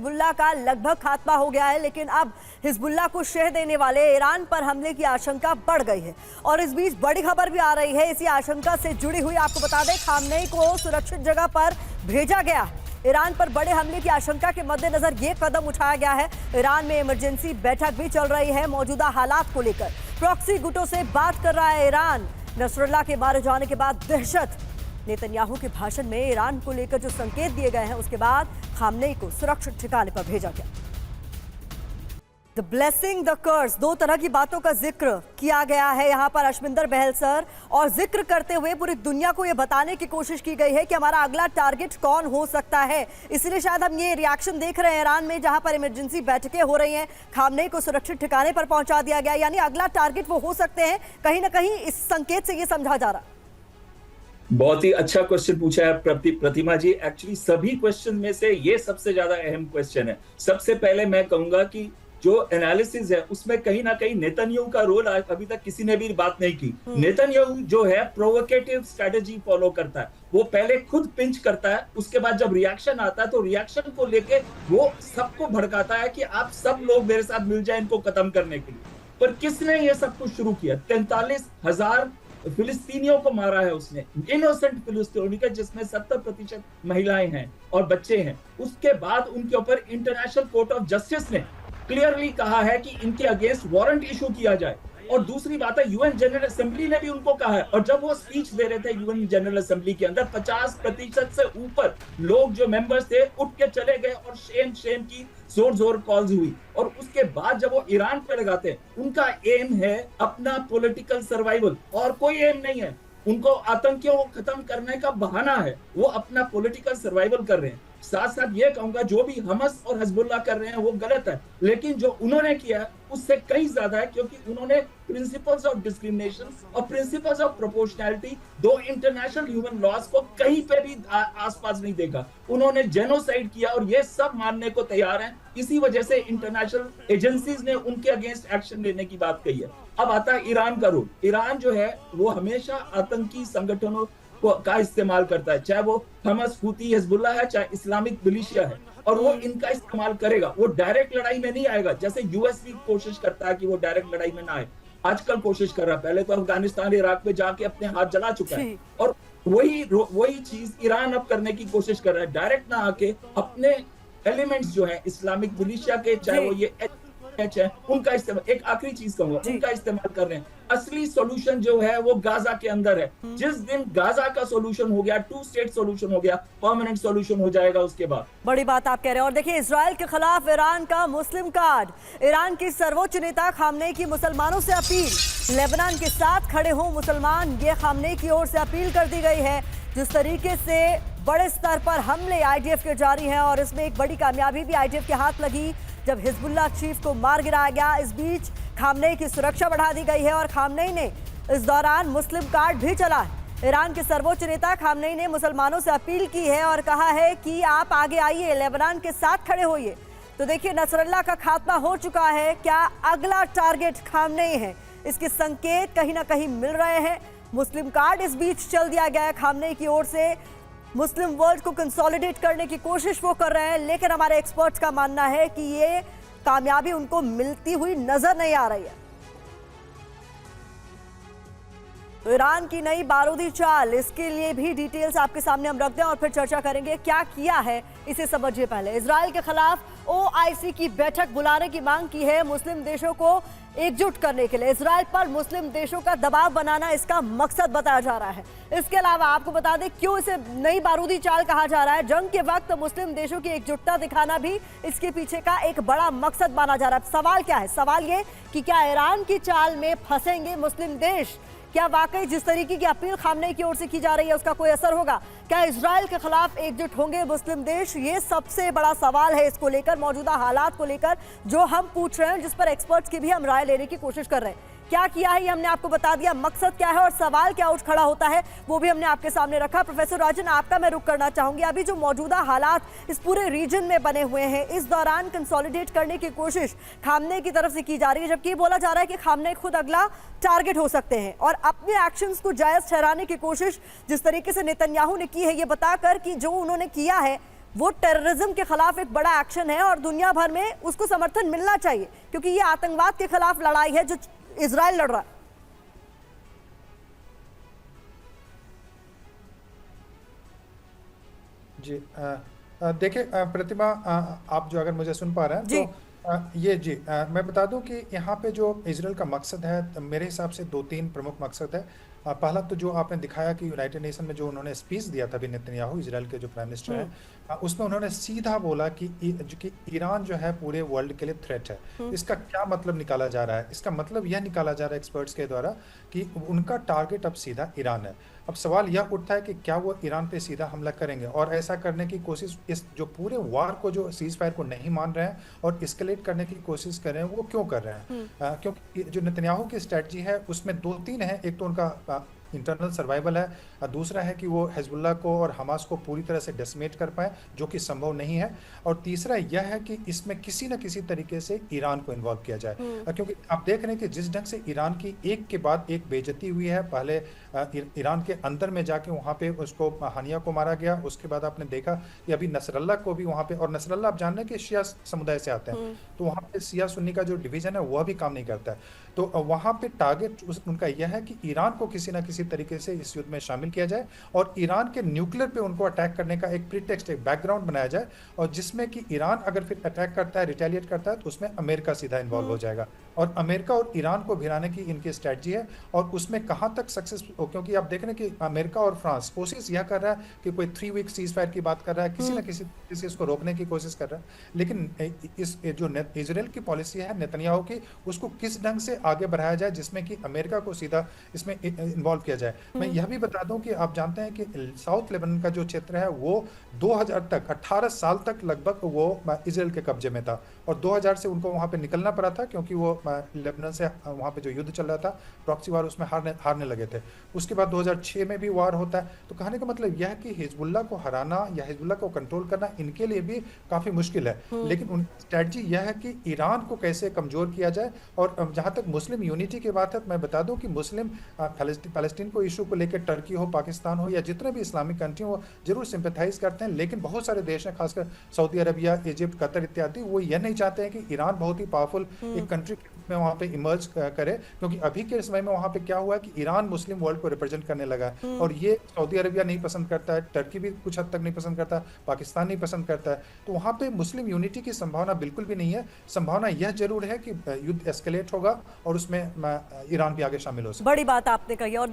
Hezbollah का लगभग खात्मा हो गया है, लेकिन अब हिजबुल्लाह को शह देने वाले ईरान पर हमले की आशंका बढ़ गई है। और इस बीच बड़ी खबर भी आ रही है इसी आशंका से जुड़ी हुई। आपको बता दें, खामनेई को सुरक्षित जगह पर भेजा गया। ईरान पर बड़े हमले की आशंका के मद्देनजर ये कदम उठाया गया है। ईरान में इमरजेंसी बैठक भी चल रही है मौजूदा हालात को लेकर। प्रॉक्सी गुटों से बात कर रहा है ईरान। नसरुल्लाह के मारे जाने के बाद दहशत, नेतन्याहू के भाषण में ईरान को लेकर जो संकेत दिए गए हैं, उसके बाद खामनेई को सुरक्षित ठिकाने पर भेजा गया। द ब्लेसिंग द कर्स, दो तरह की बातों का जिक्र किया गया है यहाँ पर अशमिंदर बहल सर, और जिक्र करते हुए पूरी दुनिया को ये बताने की कोशिश की गई है कि हमारा अगला टारगेट कौन हो सकता है। इसलिए शायद हम ये रिएक्शन देख रहे हैं ईरान में, जहां पर इमरजेंसी बैठकें हो रही हैं, खामनेई को सुरक्षित ठिकाने पर पहुंचा दिया गया, यानी अगला टारगेट वो हो सकते हैं। कहीं ना कहीं इस संकेत से ये समझा जा रहा। बहुत ही अच्छा क्वेश्चन पूछा है प्रतिमा जी। एक्चुअली सभी क्वेश्चन में से ये सबसे ज्यादा अहम क्वेश्चन है। सबसे पहले मैं कहूंगा कि जो एनालिसिस है उसमें कहीं ना कहीं नेतन्याहू का रोल अभी तक किसी ने भी बात नहीं की। नेतन्याहू जो है प्रोवोकेटिव स्ट्रेटेजी फॉलो करता है। वो पहले खुद पिंच करता है, उसके बाद जब रिएक्शन आता है तो रिएक्शन को लेके वो सबको भड़काता है कि आप सब लोग मेरे साथ मिल जाए इनको खत्म करने के लिए। पर किसने ये सब कुछ शुरू किया? 43,000 फिलिस्तीनियों को मारा है उसने, इनोसेंट फिलिस्तीनियों, जिसमें 70% महिलाएं हैं और बच्चे हैं। उसके बाद उनके ऊपर इंटरनेशनल कोर्ट ऑफ जस्टिस ने क्लियरली कहा है कि इनके अगेंस्ट वारंट इशू किया जाए। और दूसरी बात है, यूएन जनरल असेंबली ने भी उनको कहा है। और जब वो स्पीच दे रहे थे यूएन जनरल असेंबली के अंदर, 50% से ऊपर लोग जो मेंबर्स थे उठ के चले गए और शेम शेम की जोर कॉल्स हुई। और उसके बाद जब वो ईरान पे लगाते हैं, उनका एम है अपना पॉलिटिकल सर्वाइवल, और कोई एम नहीं है। उनको आतंकियों को खत्म करने का बहाना है, वो अपना पॉलिटिकल सर्वाइवल कर रहे हैं। साथ साथ ये कहूंगा, जो भी हमस और हिजबुल्लाह कर रहे हैं वो गलत है, लेकिन जो उन्होंने किया है उससे कहीं ज्यादा है, क्योंकि उन्होंने प्रिंसिपल्स ऑफ डिस्क्रिमिनेशन और प्रिंसिपल्स ऑफ प्रोपोर्शनैलिटी, दो इंटरनेशनल ह्यूमन लॉज को कहीं पे भी आसपास नहीं देखा। उन्होंने जेनोसाइड किया और ये सब मानने को तैयार हैं। इसी वजह से इंटरनेशनल एजेंसीज ने उनके अगेंस्ट एक्शन लेने की बात कही है। अब आता है ईरान का रोल। ईरान जो है वो हमेशा आतंकी संगठनों का इस्तेमाल करता है, चाहे वो हमस, हूती, हिजबुल्लाह है, चाहे इस्लामिक मिलिशिया है, और वो इनका इस्तेमाल करेगा। वो डायरेक्ट लड़ाई में नहीं आएगा, जैसे यूएस भी कोशिश करता है कि वो डायरेक्ट लड़ाई में ना आए। आजकल कोशिश कर रहा है, पहले तो अफगानिस्तान, इराक में जाके अपने हाथ जला चुका है, और वही चीज ईरान अब करने की कोशिश कर रहा है। डायरेक्ट ना आके अपने एलिमेंट्स जो है इस्लामिक मिलिशिया के, चाहे वो ये है, उनका इस्तेमाल, एक आखिरी चीज कहूंगा, उनका इस्तेमाल कर रहे हैं। असली सॉल्यूशन जो है वो गाजा के अंदर है। जिस दिन गाजा का सॉल्यूशन हो गया, 2 स्टेट सॉल्यूशन हो गया, परमानेंट सॉल्यूशन हो जाएगा उसके बाद। बड़ी बात आप कह रहे हैं। और देखिए, इजराइल के खिलाफ ईरान का मुस्लिम कार्ड, ईरान की सर्वोच्च नेता खामनेई की मुसलमानों से अपील, लेबनान के साथ खड़े हो मुसलमान, ये खामनेई की ओर से अपील कर दी गई है। जिस तरीके से बड़े स्तर पर हमले आईडीएफ के जारी हैं, और इसमें एक बड़ी कामयाबी भी आईडीएफ के हाथ लगी जब हिजबुल्लाह चीफ को मार गिराया गया। इस बीच खामनेई की सुरक्षा बढ़ा दी गई है, और खामनेई ने इस दौरान मुस्लिम कार्ड भी चला है। ईरान के सर्वोच्च नेता खामनेई ने मुसलमानों से अपील की है और कहा है कि आप आगे आइए, लेबनान के साथ खड़े होइए। तो देखिए, नसरुल्लाह का खात्मा हो चुका है, क्या अगला टारगेट खामनेई है? इसके संकेत कहीं ना कहीं मिल रहे हैं। मुस्लिम कार्ड इस बीच चल दिया गया है खामनेई की ओर से। मुस्लिम वर्ल्ड को कंसोलिडेट करने की कोशिश वो कर रहे हैं, लेकिन हमारे एक्सपर्ट्स का मानना है कि ये कामयाबी उनको मिलती हुई नजर नहीं आ रही है। तो ईरान की नई बारूदी चाल, इसके लिए भी डिटेल्स आपके सामने हम रख दें और फिर चर्चा करेंगे। क्या किया है इसे समझिए पहले। इजराइल के खिलाफ ओआईसी की बैठक बुलाने की मांग की है मुस्लिम देशों को एकजुट करने के लिए। इजराइल पर मुस्लिम देशों का दबाव बनाना इसका मकसद बताया जा रहा है। इसके अलावा आपको बता दें क्यों इसे नई बारूदी चाल कहा जा रहा है। जंग के वक्त मुस्लिम देशों की एकजुटता दिखाना भी इसके पीछे का एक बड़ा मकसद माना जा रहा है। सवाल क्या है? सवाल ये कि क्या ईरान की चाल में फंसेंगे मुस्लिम देश? क्या वाकई जिस तरीके की अपील खामनेई की ओर से की जा रही है उसका कोई असर होगा? क्या इजराइल के खिलाफ एकजुट होंगे मुस्लिम देश? ये सबसे बड़ा सवाल है। इसको लेकर, मौजूदा हालात को लेकर जो हम पूछ रहे हैं, जिस पर एक्सपर्ट्स की भी हम राय लेने की कोशिश कर रहे हैं। क्या किया है ये हमने आपको बता दिया, मकसद क्या है और सवाल क्या उठ खड़ा होता है वो भी हमने आपके सामने रखा। प्रोफेसर राजन, आपका मैं रुख करना चाहूंगी। अभी जो मौजूदा हालात इस पूरे रीजन में बने हुए हैं, इस दौरान कंसोलिडेट करने की कोशिश खामनेई की तरफ से की जा रही है, जबकि बोला जा रहा है कि खामनेई खुद अगला टारगेट हो सकते हैं, और अपने एक्शंस को जायज ठहराने की कोशिश जिस तरीके से नेतन्याहू ने की है, ये बताकर कि जो उन्होंने किया है वो टेररिज्म के खिलाफ एक बड़ा एक्शन है और दुनिया भर में उसको समर्थन मिलना चाहिए, क्योंकि ये आतंकवाद के खिलाफ लड़ाई है जो इजराइल लड़ रहा है। जी देखिए प्रतिमा, आप जो अगर मुझे सुन पा रहे हैं जी। तो ये जी मैं बता दूं कि यहाँ पे जो इजराइल का मकसद है, तो मेरे हिसाब से दो तीन प्रमुख मकसद है। पहला तो जो आपने दिखाया कि यूनाइटेड नेशन में जो उन्होंने स्पीच दिया था, बिन नेतन्याहू इजराइल के जो प्राइम मिनिस्टर हैं, उसमें उन्होंने सीधा बोला कि ईरान जो है पूरे वर्ल्ड के लिए थ्रेट है। इसका क्या मतलब निकाला जा रहा है? इसका मतलब यह निकाला जा रहा है एक्सपर्ट्स के द्वारा कि उनका टारगेट अब सीधा ईरान है। अब सवाल यह उठता है कि क्या वो ईरान पे सीधा हमला करेंगे, और ऐसा करने की कोशिश, इस जो पूरे वार को, जो सीज फायर को नहीं मान रहे हैं और एस्केलेट करने की कोशिश कर रहे हैं, वो क्यों कर रहे हैं? क्योंकि जो नेतन्याहू की स्ट्रेटजी है उसमें दो तीन है। एक तो उनका इंटरनल सर्वाइवल है, और दूसरा है कि वो हिजबुल्लाह को और हमास को पूरी तरह से डेसिमेट कर पाए, जो कि संभव नहीं है। और तीसरा यह है कि इसमें किसी न किसी तरीके से ईरान को इन्वॉल्व किया जाए, क्योंकि आप देख रहे हैं कि जिस ढंग से ईरान की एक के बाद एक बेइज्जती हुई है। पहले ईरान के अंदर में जाके वहाँ पे उसको हानिया को मारा गया, उसके बाद आपने देखा कि अभी नसरल्ला को भी वहाँ पे, और नसरल्ला आप जान रहे हैं कि शिया समुदाय से आते हैं, तो वहाँ पे शिया सुन्नी का जो डिवीजन है वह भी काम नहीं करता है। तो वहाँ पे टारगेट उनका यह है कि ईरान को किसी न किसी तरीके से इस युद्ध में शामिल किया जाए और ईरान के न्यूक्लियर पे उनको अटैक करने का एक प्रीटेक्स्ट, एक बैकग्राउंड बनाया जाए, और जिसमें कि ईरान अगर फिर अटैक करता है, रिटेलिएट करता है, तो उसमें अमेरिका सीधा इन्वॉल्व हो जाएगा। और अमेरिका और ईरान को भिड़ाने की इनकी स्ट्रेटजी है, और उसमें कहाँ तक सक्सेस, क्योंकि आप देख रहे हैं कि अमेरिका और फ्रांस कोशिश यह कर रहा है कि कोई 3 वीक सीज फायर की बात कर रहा है, किसी न किसी तरीके से इसको रोकने की कोशिश कर रहा है। लेकिन इस जो इजराइल की पॉलिसी है नेतन्याहू की, उसको किस ढंग से आगे बढ़ाया जाए जिसमें कि अमेरिका को सीधा इसमें इन्वॉल्व किया जाए। मैं यह भी बता दूं कि आप जानते हैं कि साउथ लेबनान का जो क्षेत्र है वो 2000 तक, 18 साल तक लगभग वो इजराइल के कब्जे में था, और 2000 से उनको वहां पे निकलना पड़ा था, क्योंकि वो लेबनान से वहां पे जो युद्ध चल रहा था, प्रॉक्सी वार, उसमें हारने लगे थे। उसके बाद 2006 में भी वार होता है। तो कहने का मतलब यह है कि हिजबुल्लाह को हराना या हिजबुल्लाह को कंट्रोल करना इनके लिए भी काफी मुश्किल है। लेकिन उनकी स्ट्रेटजी यह है कि ईरान को कैसे कमजोर किया जाए। और जहां तक मुस्लिम यूनिटी की बात है, तो मैं बता दूं कि मुस्लिम पैलेस्टीन को इशू को लेकर टर्की हो, पाकिस्तान हो, या जितने भी इस्लामिक कंट्री हो, जरूर सिंपैथाइज करते हैं। लेकिन बहुत सारे देश हैं, खासकर सऊदी अरबिया, इजिप्ट, कतर इत्यादि, वो यह नहीं चाहते हैं कि ईरान बहुत ही पावरफुल एक कंट्री में वहाँ पे इमर्ज करे, क्योंकि अभी के समय में वहाँ पे क्या हुआ है कि ईरान मुस्लिम वर्ल्ड को रिप्रेजेंट करने लगा है, और ये सऊदी अरबिया नहीं पसंद करता है, टर्की भी कुछ हद तक नहीं पसंद करता, पाकिस्तान नहीं पसंद करता है। तो वहाँ पे मुस्लिम यूनिटी की संभावना बिल्कुल भी नहीं है। संभावना यह जरूर है कि युद्ध एस्केलेट होगा और उसमें ईरान भी आगे शामिल हो सकता है। बड़ी बात आपने कही। और